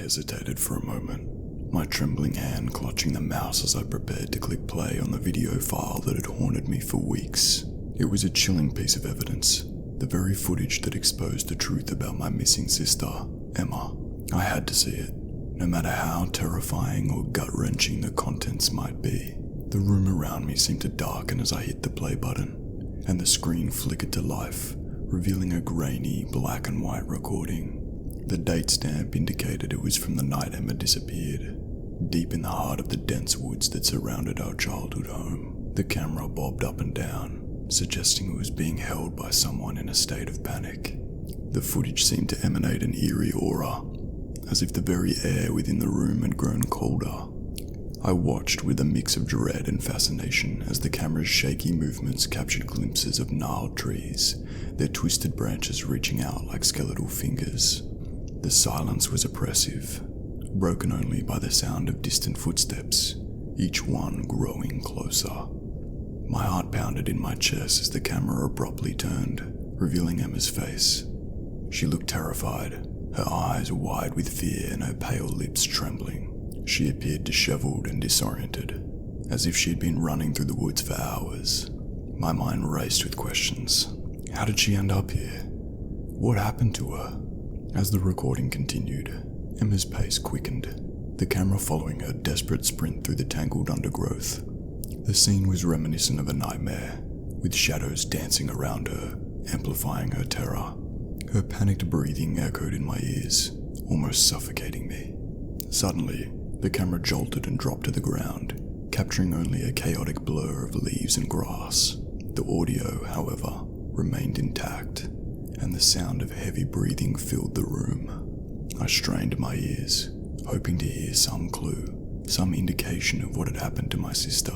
hesitated for a moment, my trembling hand clutching the mouse as I prepared to click play on the video file that had haunted me for weeks. It was a chilling piece of evidence, the very footage that exposed the truth about my missing sister, Emma. I had to see it, no matter how terrifying or gut-wrenching the contents might be. The room around me seemed to darken as I hit the play button, and the screen flickered to life, revealing a grainy black and white recording. The date stamp indicated it was from the night Emma disappeared, deep in the heart of the dense woods that surrounded our childhood home. The camera bobbed up and down, suggesting it was being held by someone in a state of panic. The footage seemed to emanate an eerie aura, as if the very air within the room had grown colder. I watched with a mix of dread and fascination as the camera's shaky movements captured glimpses of gnarled trees, their twisted branches reaching out like skeletal fingers. The silence was oppressive, broken only by the sound of distant footsteps, each one growing closer. My heart pounded in my chest as the camera abruptly turned, revealing Emma's face. She looked terrified, her eyes wide with fear and her pale lips trembling. She appeared disheveled and disoriented, as if she had been running through the woods for hours. My mind raced with questions. How did she end up here? What happened to her? As the recording continued, Emma's pace quickened, the camera following her desperate sprint through the tangled undergrowth. The scene was reminiscent of a nightmare, with shadows dancing around her, amplifying her terror. Her panicked breathing echoed in my ears, almost suffocating me. Suddenly, the camera jolted and dropped to the ground, capturing only a chaotic blur of leaves and grass. The audio, however, remained intact, and the sound of heavy breathing filled the room. I strained my ears, hoping to hear some clue, some indication of what had happened to my sister.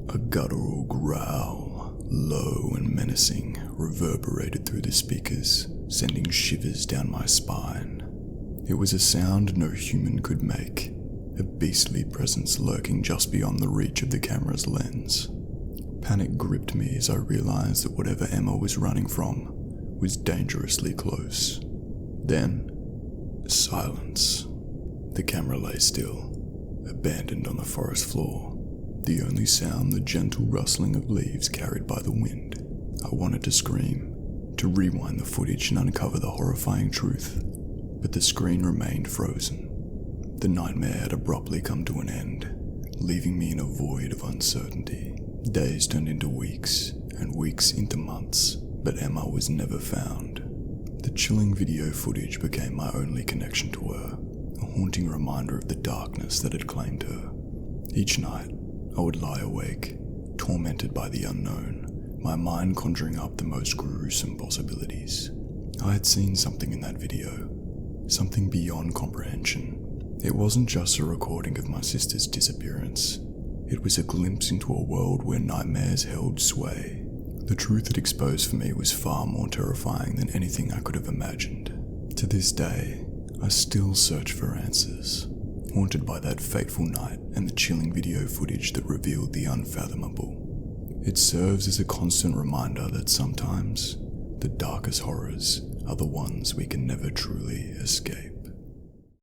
A guttural growl, low and menacing, reverberated through the speakers, sending shivers down my spine. It was a sound no human could make, a beastly presence lurking just beyond the reach of the camera's lens. Panic gripped me as I realized that whatever Emma was running from was dangerously close. Then, silence. The camera lay still, abandoned on the forest floor, the only sound the gentle rustling of leaves carried by the wind. I wanted to scream, to rewind the footage and uncover the horrifying truth, but the screen remained frozen. The nightmare had abruptly come to an end, leaving me in a void of uncertainty. Days turned into weeks, and weeks into months, but Emma was never found. The chilling video footage became my only connection to her, a haunting reminder of the darkness that had claimed her. Each night, I would lie awake, tormented by the unknown, my mind conjuring up the most gruesome possibilities. I had seen something in that video, something beyond comprehension. It wasn't just a recording of my sister's disappearance. It was a glimpse into a world where nightmares held sway. The truth it exposed for me was far more terrifying than anything I could have imagined. To this day, I still search for answers, haunted by that fateful night and the chilling video footage that revealed the unfathomable. It serves as a constant reminder that sometimes the darkest horrors are the ones we can never truly escape.